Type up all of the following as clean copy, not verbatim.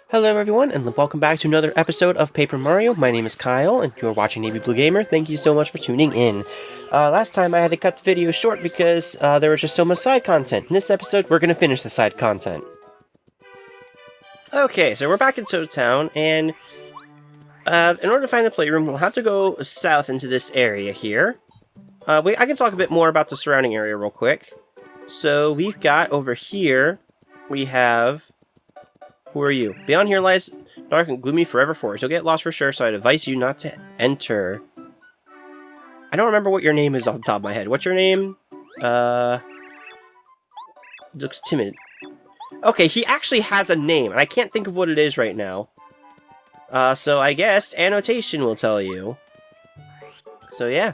Hello everyone, and welcome back to another episode of Paper Mario. My name is Kyle, and you're watching Navy Blue Gamer. Thank you so much for tuning in. Last time I had to cut the video short because there was just so much side content. In this episode, we're going to finish the side content. Okay, so we're back in Toad Town, and in order to find the Playroom, we'll have to go south into this area here. I can talk a bit more about the surrounding area real quick. So we've got over here, we have... Who are you? Beyond here lies dark and gloomy forever forest. You'll get lost for sure, so I'd advise you not to enter. I don't remember what your name is off the top of my head. What's your name? Looks timid. Okay, he actually has a name, and I can't think of what it is right now. So I guess annotation will tell you. So yeah.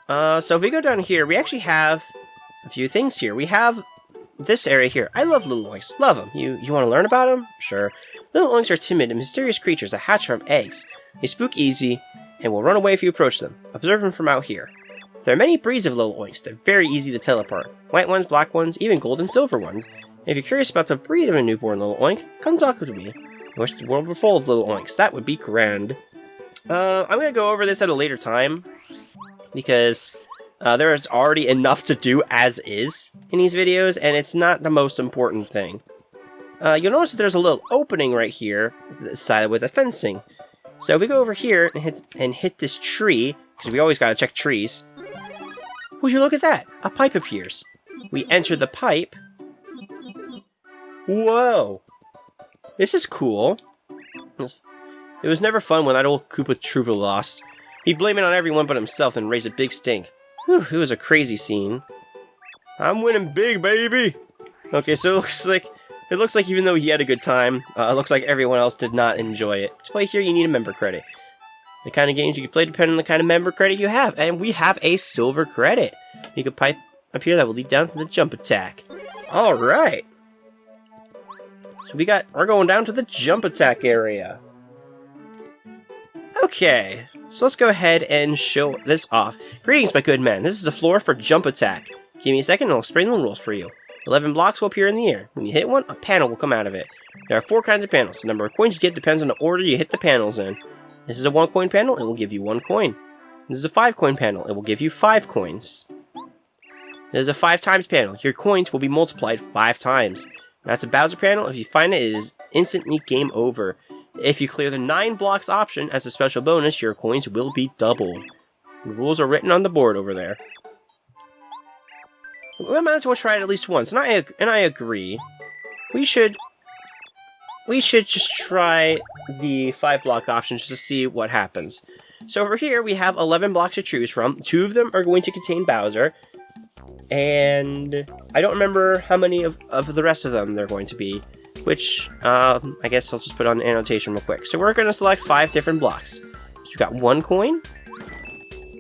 So if we go down here, we actually have a few things here. We have this area here. I love little oinks. Love them. You want to learn about them? Sure. Little oinks are timid and mysterious creatures that hatch from eggs. They spook easy and will run away if you approach them. Observe them from out here. There are many breeds of little oinks. They're very easy to tell apart. White ones, black ones, even gold and silver ones. If you're curious about the breed of a newborn little oink, come talk with me. I wish the world were full of little oinks. That would be grand. I'm going to go over this at a later time because there is already enough to do as is in these videos, and it's not the most important thing. You'll notice that there's a little opening right here, side with the fencing. So if we go over here and hit this tree, because we always gotta check trees. Would you look at that? A pipe appears. We enter the pipe. Whoa! This is cool. It was never fun when that old Koopa Troopa lost. He'd blame it on everyone but himself and raise a big stink. Whew, it was a crazy scene. I'm winning big, baby! Okay, so it looks like even though he had a good time, it looks like everyone else did not enjoy it. To play here, you need a member credit. The kind of games you can play depend on the kind of member credit you have, and we have a silver credit. You can pipe up here that will lead down to the jump attack. Alright! So we're going down to the jump attack area. Okay, so let's go ahead and show this off. Greetings, my good man. This is the floor for jump attack. Give me a second and I'll explain the rules for you. 11 blocks will appear in the air. When you hit one, a panel will come out of it. There are 4 kinds of panels. The number of coins you get depends on the order you hit the panels in. This is a 1 coin panel, it will give you 1 coin. This is a 5 coin panel, it will give you 5 coins. This is a 5 times panel. Your coins will be multiplied 5 times. That's a Bowser panel. If you find it, it is instantly game over. If you clear the 9 blocks option as a special bonus, your coins will be doubled. The rules are written on the board over there. We might as well try it at least once, and I agree. We should just try the 5 block option just to see what happens. So over here we have 11 blocks to choose from. 2 of them are going to contain Bowser, and I don't remember how many of the rest of them they're going to be. Which, I guess I'll just put on the annotation real quick. So we're going to select 5 different blocks. So you've got 1 coin,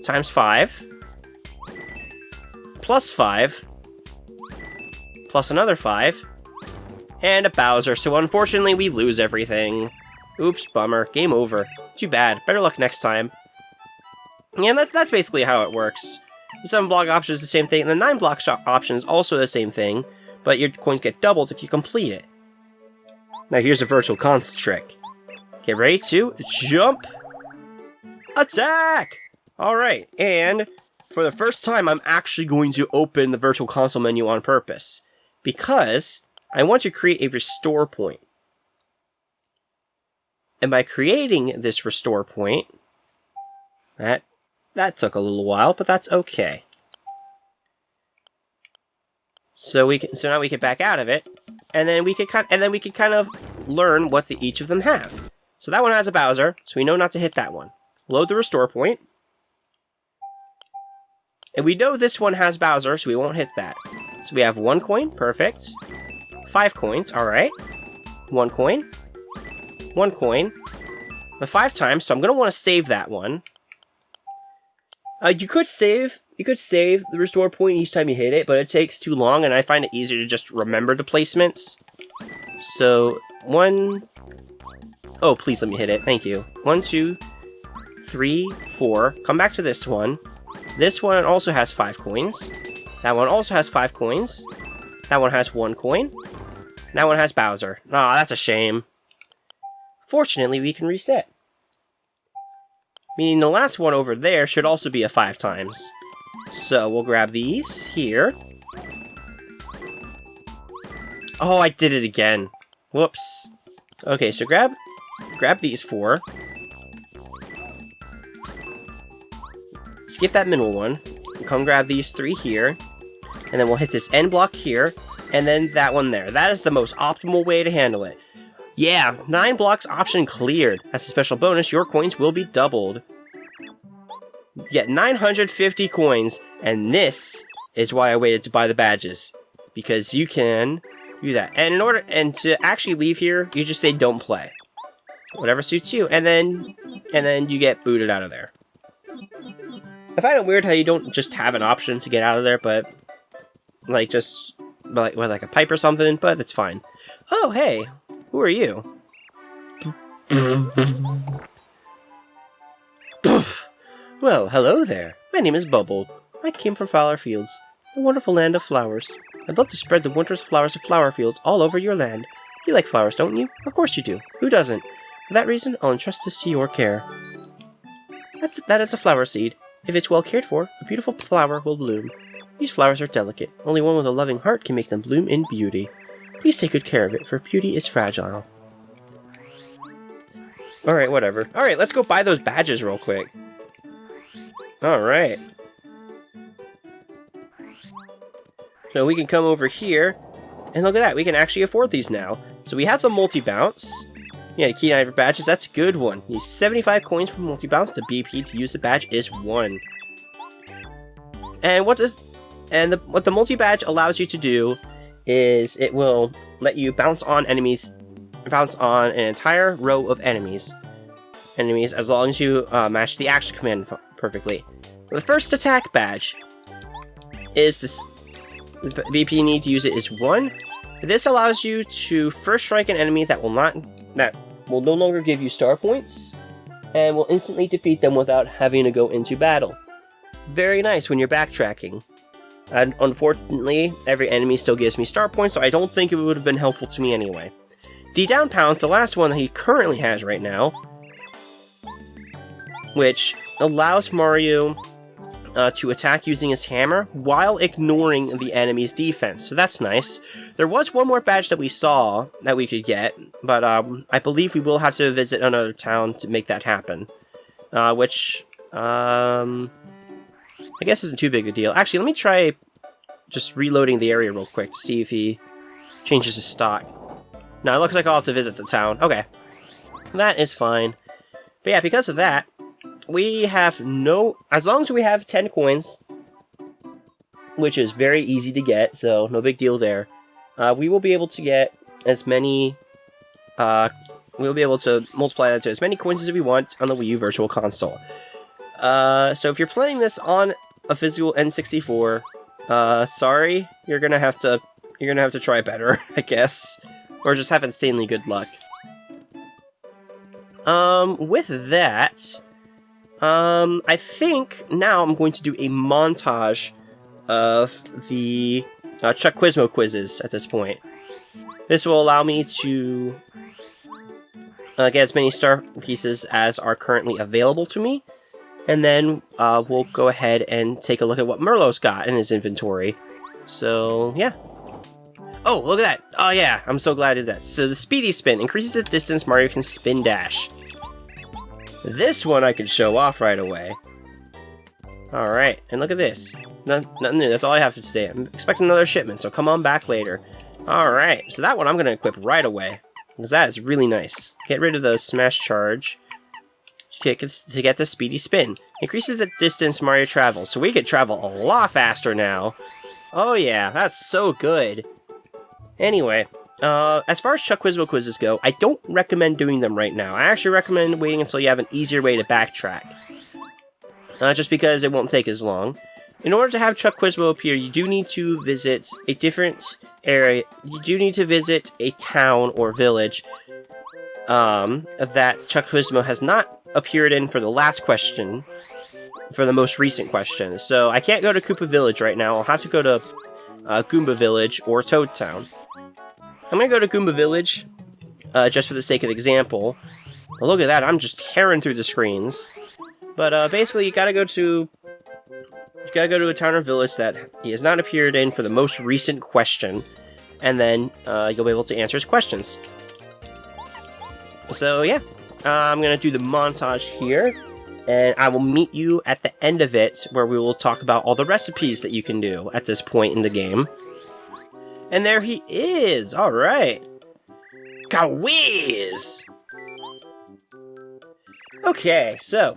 times 5, plus 5, plus another 5, and a Bowser. So unfortunately, we lose everything. Oops, bummer. Game over. Too bad. Better luck next time. Yeah, that's basically how it works. The 7 block option is the same thing, and the 9 block option is also the same thing, but your coins get doubled if you complete it. Now here's a virtual console trick. Get ready to jump, attack! Alright, and for the first time I'm actually going to open the virtual console menu on purpose. Because I want to create a restore point. And by creating this restore point, that took a little while, but that's okay. So now we can back out of it. And then we could kind of learn what each of them have. So that one has a Bowser, so we know not to hit that one. Load the restore point. And we know this one has Bowser, so we won't hit that. So we have 1 coin, perfect. 5 coins, alright. 1 coin. 1 coin. The 5 times, so I'm going to want to save that one. You could save the restore point each time you hit it, but it takes too long, and I find it easier to just remember the placements. So, 1... Oh, please let me hit it. Thank you. 1, 2, 3, 4. Come back to this one. This one also has 5 coins. That one also has 5 coins. That one has 1 coin. That one has Bowser. Aw, that's a shame. Fortunately, we can reset. Meaning the last one over there should also be a 5 times. So we'll grab these here. Oh, I did it again. Whoops. Okay, so grab these 4. Skip that middle one. Come grab these 3 here. And then we'll hit this end block here. And then that one there. That is the most optimal way to handle it. Yeah, 9 blocks option cleared. As a special bonus, your coins will be doubled. You get 950 coins, and this is why I waited to buy the badges. Because you can do that. And to actually leave here, you just say don't play. Whatever suits you, and then you get booted out of there. I find it weird how you don't just have an option to get out of there, but like just with like a pipe or something, but that's fine. Oh, hey. Who are you? Well, hello there. My name is Bubble. I came from Flower Fields, the wonderful land of flowers. I'd love to spread the wondrous flowers of Flower Fields all over your land. You like flowers, don't you? Of course you do. Who doesn't? For that reason, I'll entrust this to your care. That is a flower seed. If it's well cared for, a beautiful flower will bloom. These flowers are delicate. Only one with a loving heart can make them bloom in beauty. Please take good care of it, for beauty is fragile. Alright, whatever. Alright, let's go buy those badges real quick. Alright. So we can come over here, and look at that, we can actually afford these now. So we have the multi-bounce. Yeah, the key diver badges, that's a good one. You need 75 coins from multi-bounce. The BP to use the badge is 1. And what the multi-badge allows you to do is it will let you bounce on an entire row of enemies as long as you match the action command perfectly. The first attack badge is this. The BP you need to use it is 1. This allows you to first strike an enemy that will no longer give you star points and will instantly defeat them without having to go into battle. Very nice when you're backtracking. And unfortunately, every enemy still gives me star points, so I don't think it would have been helpful to me anyway. D down pounce, the last one that he currently has right now, which allows Mario to attack using his hammer while ignoring the enemy's defense. So that's nice. There was one more badge that we saw that we could get, but I believe we will have to visit another town to make that happen. Which I guess isn't too big a deal. Actually, let me try just reloading the area real quick to see if he changes his stock. No, it looks like I'll have to visit the town. Okay. That is fine. But yeah, because of that, we have as long as we have 10 coins, which is very easy to get, so no big deal there, we will be able to get as many, we'll be able to multiply that to as many coins as we want on the Wii U Virtual Console. So if you're playing this on a physical N64, sorry, you're gonna have to try better, I guess. Or just have insanely good luck. With that, I think now I'm going to do a montage of the Chuck Quizmo quizzes at this point. This will allow me to get as many star pieces as are currently available to me. And then we'll go ahead and take a look at what Merlot's got in his inventory. So, yeah. Oh, look at that. Oh, yeah. I'm so glad I did that. So the Speedy Spin increases the distance Mario can spin dash. This one I can show off right away. Alright, and look at this. Nothing new. That's all I have for today. I'm expecting another shipment, so come on back later. Alright, so that one I'm going to equip right away. Because that is really nice. Get rid of the Smash Charge to get the Speedy Spin. Increases the distance Mario travels, so we could travel a lot faster now. Oh yeah, that's so good. Anyway, as far as Chuck Quizmo quizzes go, I don't recommend doing them right now. I actually recommend waiting until you have an easier way to backtrack. Just because it won't take as long. In order to have Chuck Quizmo appear, you do need to visit a different area. You do need to visit a town or village that Chuck Quizmo has not appeared in for the last question, for the most recent question. So I can't go to Koopa Village right now. I'll have to go to Goomba Village or Toad Town. I'm gonna go to Goomba Village, just for the sake of example. Well, look at that, I'm just tearing through the screens. But basically, you gotta go to a town or village that he has not appeared in for the most recent question, and then you'll be able to answer his questions. So yeah, I'm gonna do the montage here, and I will meet you at the end of it, where we will talk about all the recipes that you can do at this point in the game. And there he is! Alright! Kawiz! Okay, so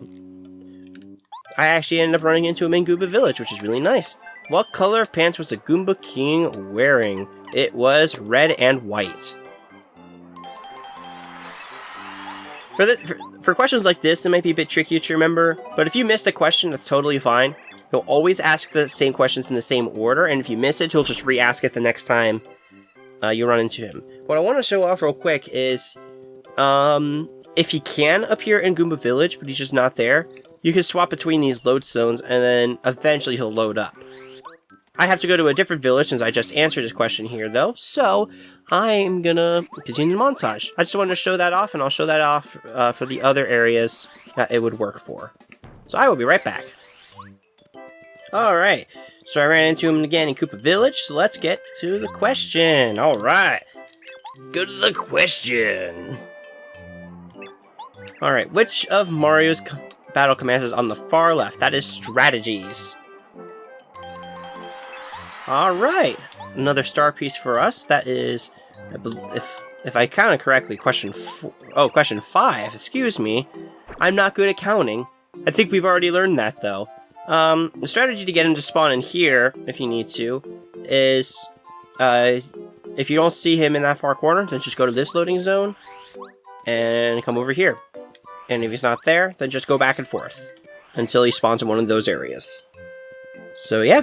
I actually ended up running into him in Goomba Village, which is really nice. What color of pants was the Goomba King wearing? It was red and white. For questions like this, it might be a bit tricky to remember, but if you missed a question, that's totally fine. He'll always ask the same questions in the same order, and if you miss it, he'll just re-ask it the next time you run into him. What I want to show off real quick is, if he can appear in Goomba Village, but he's just not there, you can swap between these load zones, and then eventually he'll load up. I have to go to a different village since I just answered his question here, though, so I'm gonna continue the montage. I just wanted to show that off, and I'll show that off for the other areas that it would work for. So I will be right back. Alright, so I ran into him again in Koopa Village, so let's get to the question. Alright, go to the question. Alright, which of Mario's battle commands is on the far left? That is strategies. Alright, another star piece for us. That is, if I counted correctly, question 5, excuse me. I'm not good at counting. I think we've already learned that, though. The strategy to get him to spawn in here, if you need to, is, if you don't see him in that far corner, then just go to this loading zone, and come over here. And if he's not there, then just go back and forth, until he spawns in one of those areas. So yeah.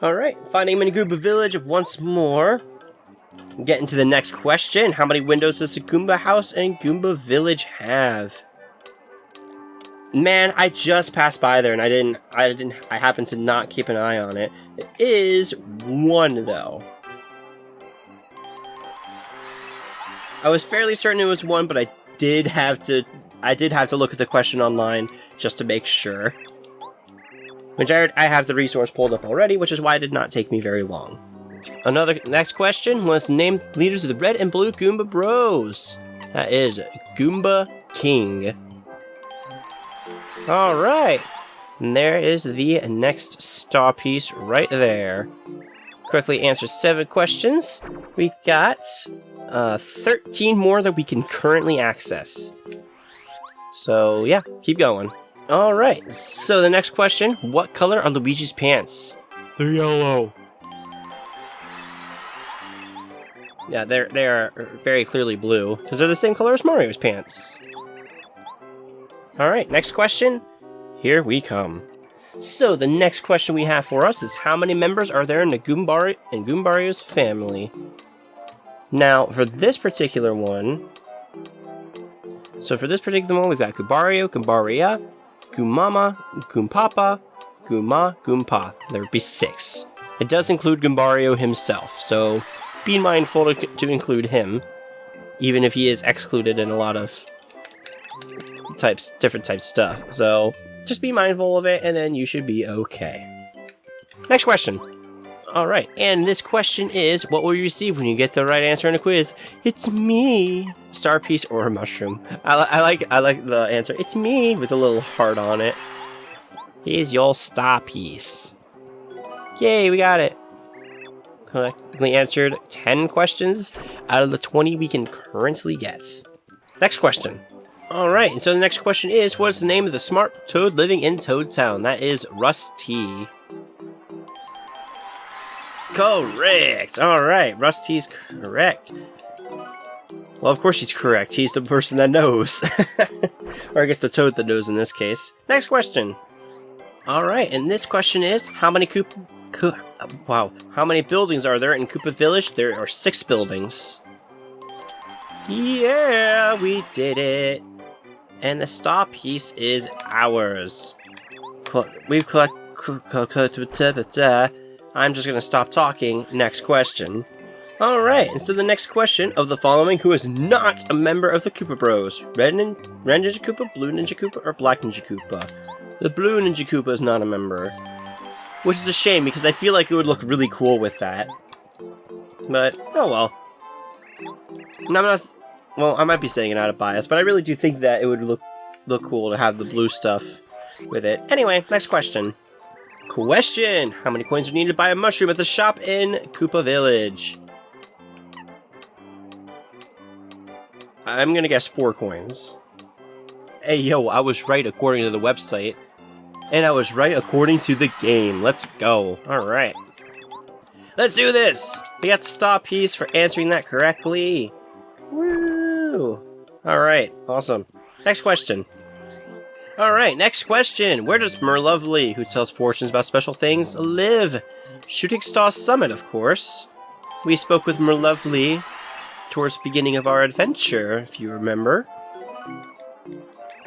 Alright, finding him in Goomba Village once more. Getting to the next question. How many windows does the Goomba house and Goomba Village have? Man, I just passed by there and I happened to not keep an eye on it. It is 1 though. I was fairly certain it was 1, but I did have to look at the question online just to make sure. Which I have the resource pulled up already, which is why it did not take me very long. Next question was name the leaders of the red and blue Goomba Bros. That is Goomba King. Alright. And there is the next star piece right there. Quickly answer 7 questions. We got 13 more that we can currently access. So yeah, keep going. Alright, so the next question, what color are Luigi's pants? They're yellow. Yeah, they are very clearly blue, because they're the same color as Mario's pants. Alright, next question. Here we come. So the next question we have for us is how many members are there in the Goombario's family? Now, for this particular one... we've got Goombario, Goombaria, Goommama, Goompapa, Goomma, Goompa. There would be 6. It does include Goombario himself, so be mindful to include him, even if he is excluded in a lot of different types of stuff. So just be mindful of it, and then you should be okay. Next question. Alright, and this question is, what will you receive when you get the right answer in a quiz? It's me! Star piece or a mushroom. I like the answer, it's me, with a little heart on it. Here's your star piece. Yay, we got it! Correctly answered 10 questions out of the 20 we can currently get. Next question. Alright, so the next question is, what is the name of the smart toad living in Toad Town? That is Rusty. Correct! Alright, Rusty's correct. Well, of course he's correct. He's the person that knows. Or I guess the toad that knows in this case. Next question. Alright, and this question is, how many how many buildings are there in Koopa Village? There are 6 buildings. Yeah, we did it! And the star piece is ours. We've collected... I'm just gonna stop talking. Next question. Alright, and so the next question of the following, who is not a member of the Koopa Bros? Red Ninja Koopa, Blue Ninja Koopa, or Black Ninja Koopa? The Blue Ninja Koopa is not a member. Which is a shame, because I feel like it would look really cool with that. But, oh well. No, I'm not... Well, I might be saying it out of bias, but I really do think that it would look cool to have the blue stuff with it. Anyway, next question. Question! How many coins are needed to buy a mushroom at the shop in Koopa Village? I'm gonna guess 4 coins. Hey yo, I was right according to the website. And I was right according to the game. Let's go. Alright. Let's do this! We got the star piece for answering that correctly. Woo! Alright, awesome. Next question. Alright, next question. Where does Merlovely, who tells fortunes about special things, live? Shooting Star Summit, of course. We spoke with Merlovely towards the beginning of our adventure, if you remember.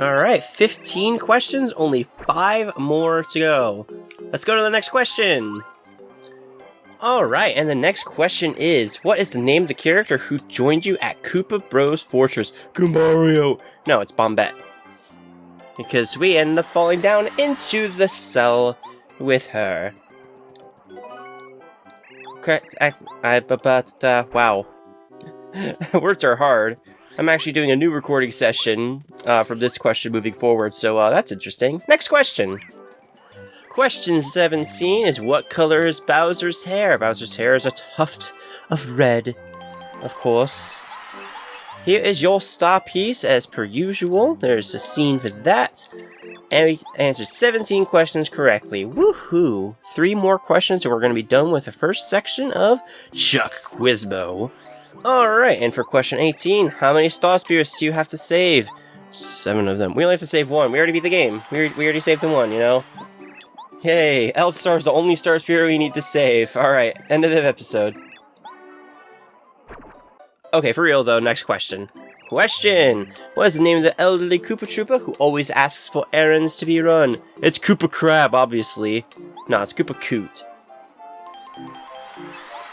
Alright, 15 questions, only 5 more to go. Let's go to the next question. Alright, and the next question is, what is the name of the character who joined you at Koopa Bros Fortress? Goomario! No, it's Bombette. Because we ended up falling down into the cell with her. Correct. Wow. Words are hard. I'm actually doing a new recording session from this question moving forward, so that's interesting. Next question. Question 17 is, what color is Bowser's hair? Bowser's hair is a tuft of red, of course. Here is your star piece, as per usual. There's a scene for that. And we answered 17 questions correctly. Woohoo! 3 more questions and we're going to be done with the first section of Chuck Quizbo. Alright, and for question 18, how many Star Spirits do you have to save? 7 of them. We only have to save 1. We already beat the game. We already saved the 1, you know? Yay, Eldstar is the only Star Spirit we need to save. Alright, end of the episode. Okay, for real though, next question. Question! What is the name of the elderly Koopa Troopa who always asks for errands to be run? It's Koopa Crab, obviously. No, it's Koopa Coot.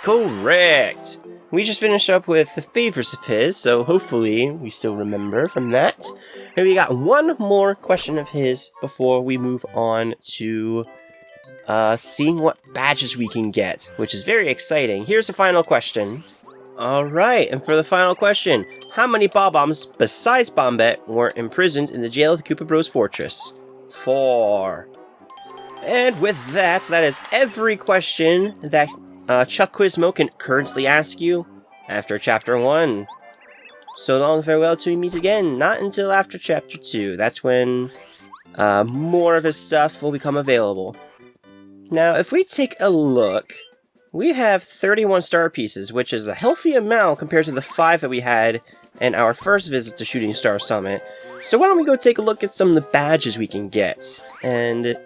Correct! We just finished up with the favorites of his, so hopefully we still remember from that. And we got 1 more question of his before we move on to seeing what badges we can get, which is very exciting. Here's the final question. Alright, and for the final question, how many Bob-Ombs, besides Bombette, were imprisoned in the jail of the Koopa Bros Fortress? 4. And with that, that is every question that Chuck Quizmo can currently ask you after Chapter 1. So long and farewell till we meet again, not until after Chapter 2. That's when more of his stuff will become available. Now, if we take a look, we have 31 star pieces, which is a healthy amount compared to the 5 that we had in our first visit to Shooting Star Summit. So why don't we go take a look at some of the badges we can get. And,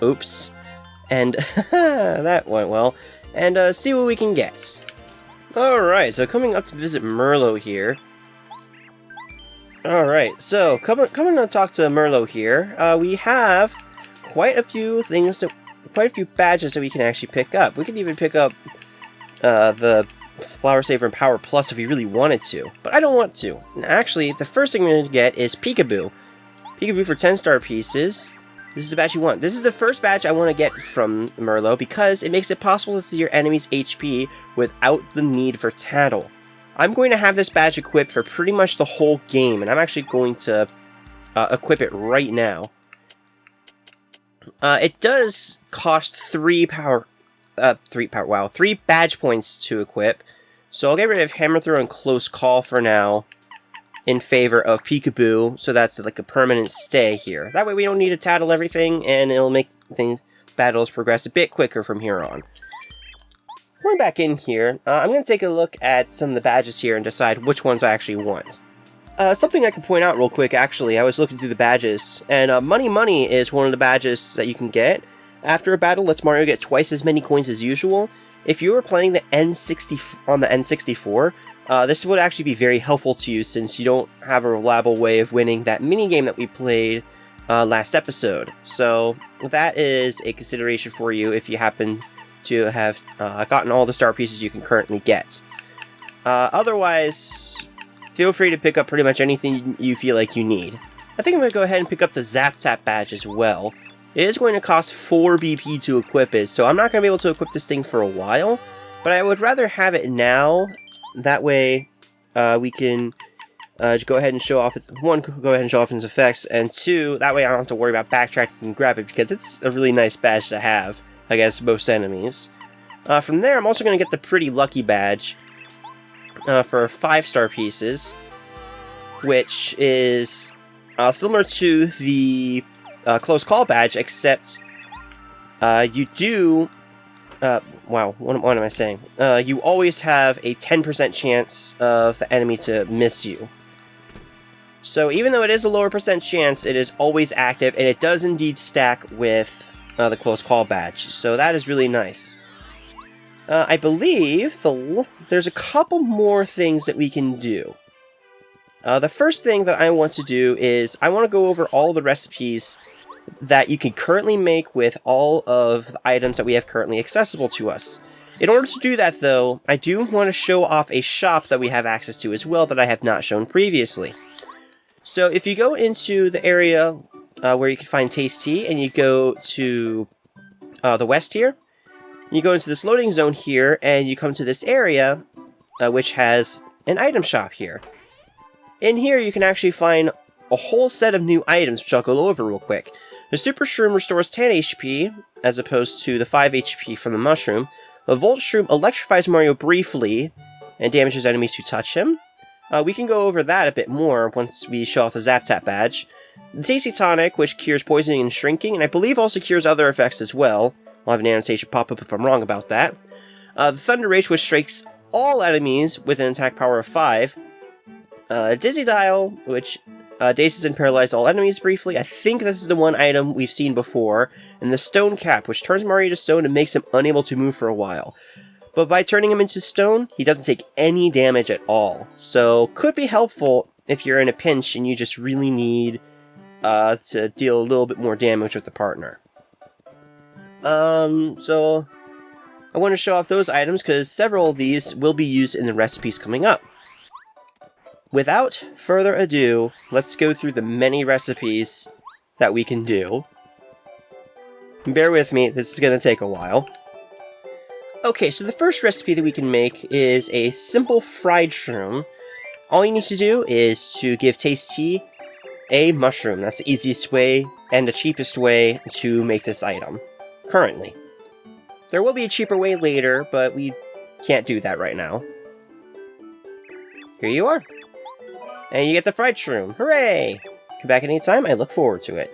oops. And, that went well. And see what we can get. Alright, so coming up to visit Merlo here. Alright, so coming to talk to Merlo here, we have quite a few badges that we can actually pick up. We can even pick up the Flower Saver and Power Plus if we really wanted to, but I don't want to. And actually, the first thing we're going to get is Peekaboo. Peekaboo for 10 star pieces. This is the badge you want. This is the first badge I want to get from Merlo because it makes it possible to see your enemy's HP without the need for tattle. I'm going to have this badge equipped for pretty much the whole game, and I'm actually going to equip it right now. It does cost 3 badge points to equip, so I'll get rid of Hammer Throw and Close Call for now, in favor of Peekaboo, so that's like a permanent stay here. That way we don't need to tattle everything, and it'll make battles progress a bit quicker from here on. We're back in here. I'm going to take a look at some of the badges here and decide which ones I actually want. Something I can point out real quick, actually, I was looking through the badges, and Money Money is one of the badges that you can get. After a battle, lets Mario get twice as many coins as usual. If you were playing the on the N64, this would actually be very helpful to you since you don't have a reliable way of winning that minigame that we played last episode. So that is a consideration for you if you happen to have gotten all the star pieces you can currently get. Otherwise, feel free to pick up pretty much anything you feel like you need. I think I'm going to go ahead and pick up the Zap Tap badge as well. It is going to cost 4 BP to equip it, so I'm not going to be able to equip this thing for a while, but I would rather have it now. That way, we can go ahead and show off its... One, go ahead and show off its effects, and two, that way I don't have to worry about backtracking and grab it, because it's a really nice badge to have against most enemies. From there, I'm also going to get the Pretty Lucky badge for 5 star pieces, which is similar to the Close Call badge, except you do... wow, what am I saying? You always have a 10% chance of the enemy to miss you. So even though it is a lower percent chance, it is always active, and it does indeed stack with the Close Call badge. So that is really nice. I believe there's a couple more things that we can do. The first thing that I want to do is I want to go over all the recipes that you can currently make with all of the items that we have currently accessible to us. In order to do that, though, I do want to show off a shop that we have access to as well that I have not shown previously. So if you go into the area where you can find Taste Tea, and you go to the west here, you go into this loading zone here, and you come to this area which has an item shop here. In here, you can actually find a whole set of new items, which I'll go over real quick. The Super Shroom restores 10 HP, as opposed to the 5 HP from the Mushroom. The Volt Shroom electrifies Mario briefly, and damages enemies who touch him. We can go over that a bit more once we show off the Zap Tap badge. The Tasty Tonic, which cures poisoning and shrinking, and I believe also cures other effects as well. I'll have an annotation pop up if I'm wrong about that. The Thunder Rage, which strikes all enemies with an attack power of 5. Dizzy Dial, which dazes and paralyzes all enemies briefly. I think this is the one item we've seen before. And the Stone Cap, which turns Mario to stone and makes him unable to move for a while. But by turning him into stone, he doesn't take any damage at all. So, could be helpful if you're in a pinch and you just really need to deal a little bit more damage with the partner. So I want to show off those items because several of these will be used in the recipes coming up. Without further ado, let's go through the many recipes that we can do. Bear with me, this is going to take a while. Okay, so the first recipe that we can make is a simple fried shroom. All you need to do is to give Taste Tea a mushroom. That's the easiest way and the cheapest way to make this item, currently. There will be a cheaper way later, but we can't do that right now. Here you are. And you get the fried shroom. Hooray! Come back anytime, I look forward to it.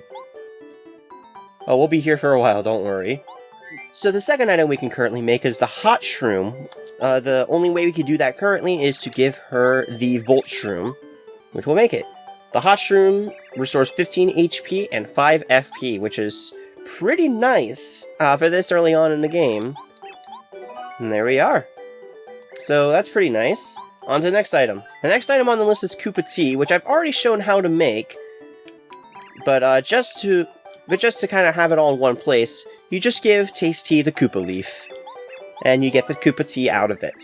Oh, we'll be here for a while, don't worry. So the second item we can currently make is the hot shroom. The only way we can do that currently is to give her the Volt Shroom, which will make it. The hot shroom restores 15 HP and 5 FP, which is pretty nice for this early on in the game. And there we are. So that's pretty nice. On to the next item. The next item on the list is Koopa Tea, which I've already shown how to make. But just to kind of have it all in one place, you just give Taste Tea the Koopa Leaf, and you get the Koopa Tea out of it.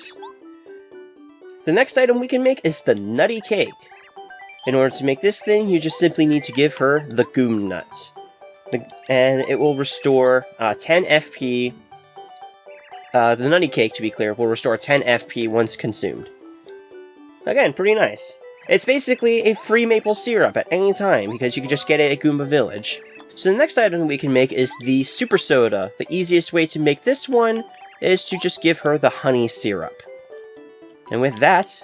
The next item we can make is the Nutty Cake. In order to make this thing, you just simply need to give her the Goom Nut. And it will restore 10 FP. The Nutty Cake, to be clear, will restore 10 FP once consumed. Again, pretty nice. It's basically a free maple syrup at any time, because you can just get it at Goomba Village. So the next item we can make is the Super Soda. The easiest way to make this one is to just give her the honey syrup. And with that,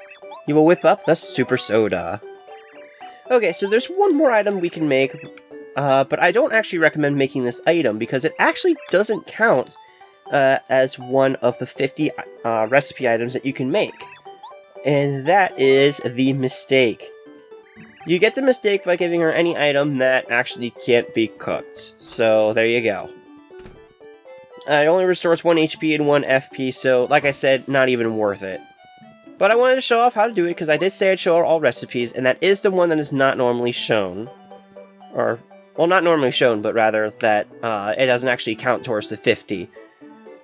you will whip up the Super Soda. Okay, so there's one more item we can make, but I don't actually recommend making this item because it actually doesn't count as one of the 50 recipe items that you can make. And that is the Mistake. You get the Mistake by giving her any item that actually can't be cooked. So, there you go. It only restores 1 HP and 1 FP, so, like I said, not even worth it. But I wanted to show off how to do it, because I did say I'd show all recipes, and that is the one that is not normally shown. Or, well, not normally shown, but rather that it doesn't actually count towards the 50.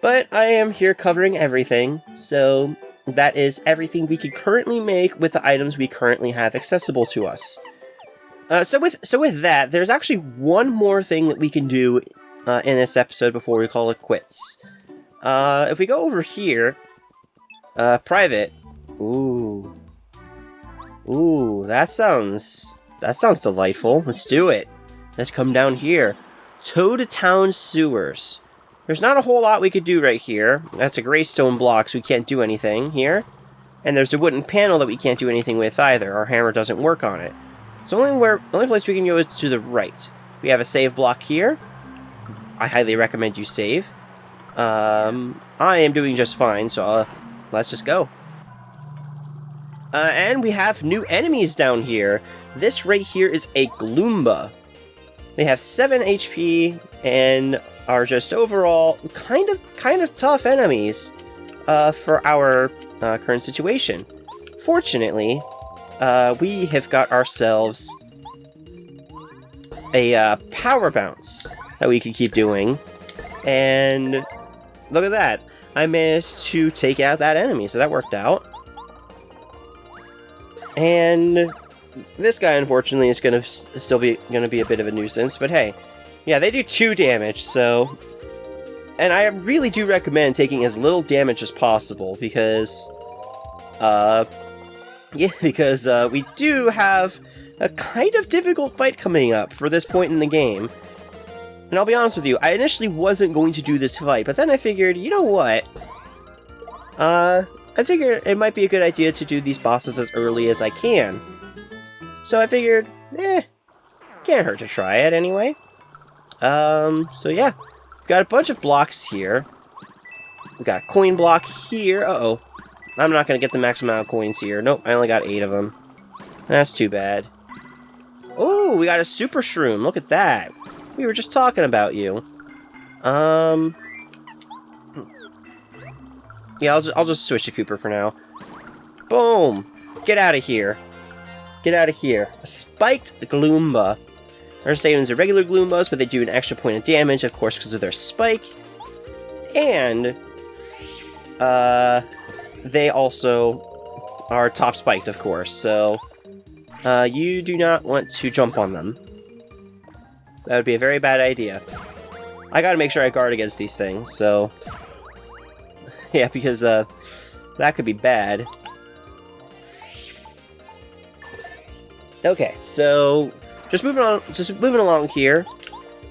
But I am here covering everything, so that is everything we can currently make with the items we currently have accessible to us. So with that, there's actually one more thing that we can do in this episode before we call it quits. If we go over here, private. Ooh, that sounds delightful. Let's do it. Let's come down here. Toad Town Sewers. There's not a whole lot we could do right here. That's a gray stone block, so we can't do anything here. And there's a wooden panel that we can't do anything with either. Our hammer doesn't work on it. So the only place we can go is to the right. We have a save block here. I highly recommend you save. I am doing just fine, so let's just go. And we have new enemies down here. This right here is a Gloomba. They have 7 HP and are just overall kind of tough enemies for our current situation. Fortunately, we have got ourselves a power bounce that we can keep doing, and look at that. I managed to take out that enemy, so that worked out. And this guy, unfortunately, is still gonna be a bit of a nuisance, but hey. Yeah, they do 2 damage, so... And I really do recommend taking as little damage as possible, because... we do have a kind of difficult fight coming up for this point in the game. And I'll be honest with you, I initially wasn't going to do this fight, but then I figured, you know what? I figured it might be a good idea to do these bosses as early as I can. So I figured, can't hurt to try it anyway. So yeah, we've got a bunch of blocks here. We've got a coin block here. Uh-oh. I'm not going to get the maximum amount of coins here. Nope, I only got 8 of them. That's too bad. Oh, we got a super shroom. Look at that. We were just talking about you. Yeah, I'll just switch to Cooper for now. Boom! Get out of here. Get out of here. A spiked Gloomba. They're the same as the regular Gloombas, but they do an extra point of damage, of course, because of their spike. And they also are top spiked, of course, so you do not want to jump on them. That would be a very bad idea. I gotta make sure I guard against these things, so... yeah, because that could be bad. Okay, so just moving along here.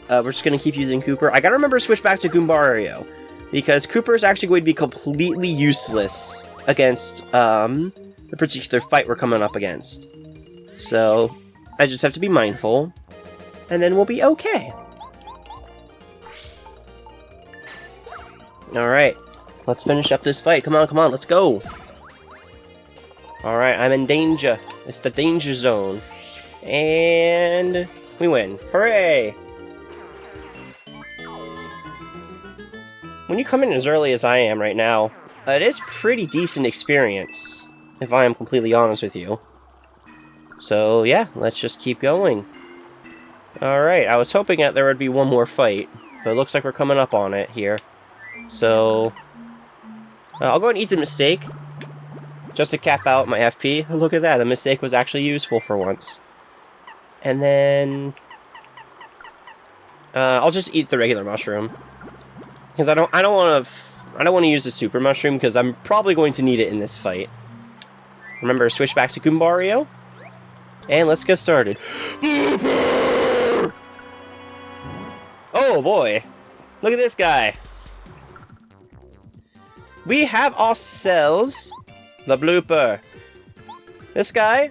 We're just gonna keep using Cooper. I gotta remember to switch back to Goombario, because Cooper is actually going to be completely useless against the particular fight we're coming up against. So I just have to be mindful, and then we'll be okay. All right. Let's finish up this fight. Come on, come on, let's go. Alright, I'm in danger. It's the danger zone. And we win. Hooray! When you come in as early as I am right now, it is pretty decent experience, if I am completely honest with you. So yeah, let's just keep going. Alright, I was hoping that there would be one more fight, but it looks like we're coming up on it here. So... I'll go and eat the mistake, just to cap out my FP. Look at that, the mistake was actually useful for once. And then... I'll just eat the regular mushroom. Because I don't want to use the super mushroom, because I'm probably going to need it in this fight. Remember, switch back to Goombario. And let's get started. Oh boy. Look at this guy. We have ourselves the blooper. This guy,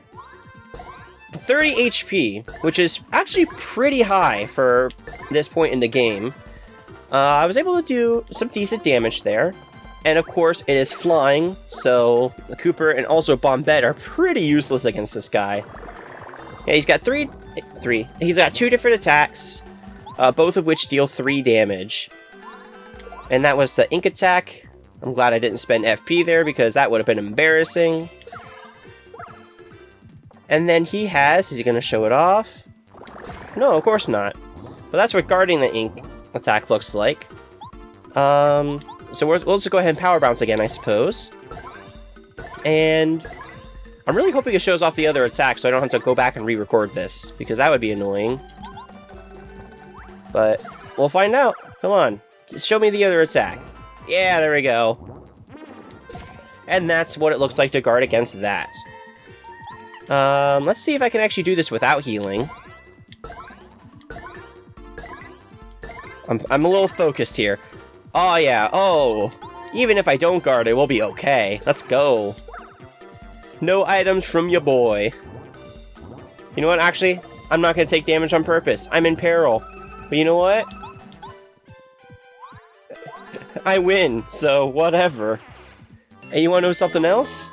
30 HP, which is actually pretty high for this point in the game. I was able to do some decent damage there. And of course, it is flying, so Cooper and also Bombette are pretty useless against this guy. Yeah, he's got he's got 2 different attacks, both of which deal 3 damage. And that was the Ink attack. I'm glad I didn't spend FP there, because that would have been embarrassing. And then he has... is he going to show it off? No, of course not. But that's what guarding the Ink attack looks like. So we'll just go ahead and power bounce again, I suppose. And I'm really hoping it shows off the other attack so I don't have to go back and re-record this, because that would be annoying. But we'll find out. Come on. Just show me the other attack. Yeah, there we go. And that's what it looks like to guard against that. Let's see if I can actually do this without healing. I'm a little focused here. Oh, yeah. Oh. Even if I don't guard it, we'll be okay. Let's go. No items from your boy. You know what? Actually, I'm not going to take damage on purpose. I'm in peril. But you know what? I win, so whatever. And you want to know something else?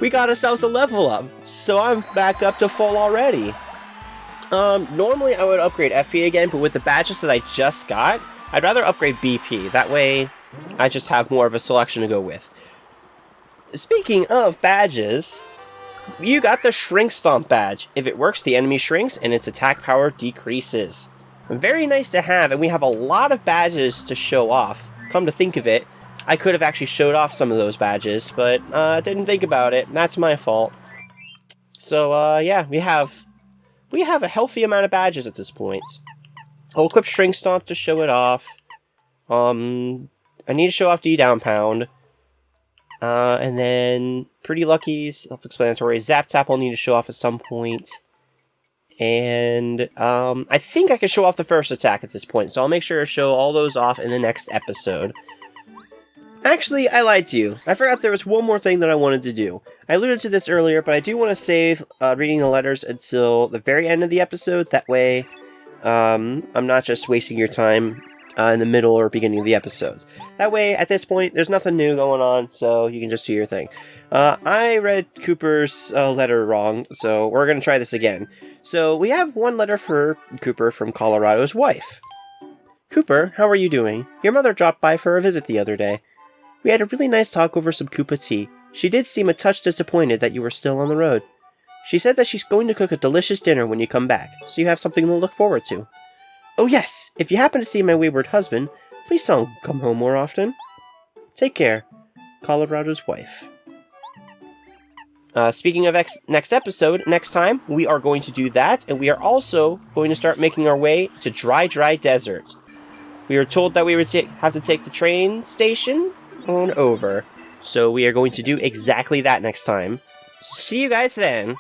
We got ourselves a level up, so I'm back up to full already. Normally I would upgrade FP again, but with the badges that I just got, I'd rather upgrade BP. That way, I just have more of a selection to go with. Speaking of badges, you got the Shrink Stomp badge. If it works, the enemy shrinks and its attack power decreases. Very nice to have, and we have a lot of badges to show off. Come to think of it, I could have actually showed off some of those badges, but didn't think about it. That's my fault. So, yeah, we have a healthy amount of badges at this point. I'll equip Shrink Stomp to show it off. I need to show off D-Down Pound. And then Pretty Lucky, self-explanatory. Zap Tap I'll need to show off at some point. And I think I can show off the first attack at this point, so I'll make sure to show all those off in the next episode. Actually, I lied to you. I forgot there was one more thing that I wanted to do. I alluded to this earlier, but I do want to save reading the letters until the very end of the episode. That way, I'm not just wasting your time in the middle or beginning of the episodes. That way, at this point, there's nothing new going on, so you can just do your thing. I read Cooper's letter wrong, so we're going to try this again. So, we have one letter for Cooper from Colorado's wife. Cooper, how are you doing? Your mother dropped by for a visit the other day. We had a really nice talk over some Koopa tea. She did seem a touch disappointed that you were still on the road. She said that she's going to cook a delicious dinner when you come back, so you have something to look forward to. Oh yes, if you happen to see my wayward husband, please tell him to come home more often. Take care. Colorado's wife. Speaking of next episode, next time, we are going to do that, and we are also going to start making our way to Dry Desert. We were told that we would have to take the train station on over, so we are going to do exactly that next time. See you guys then!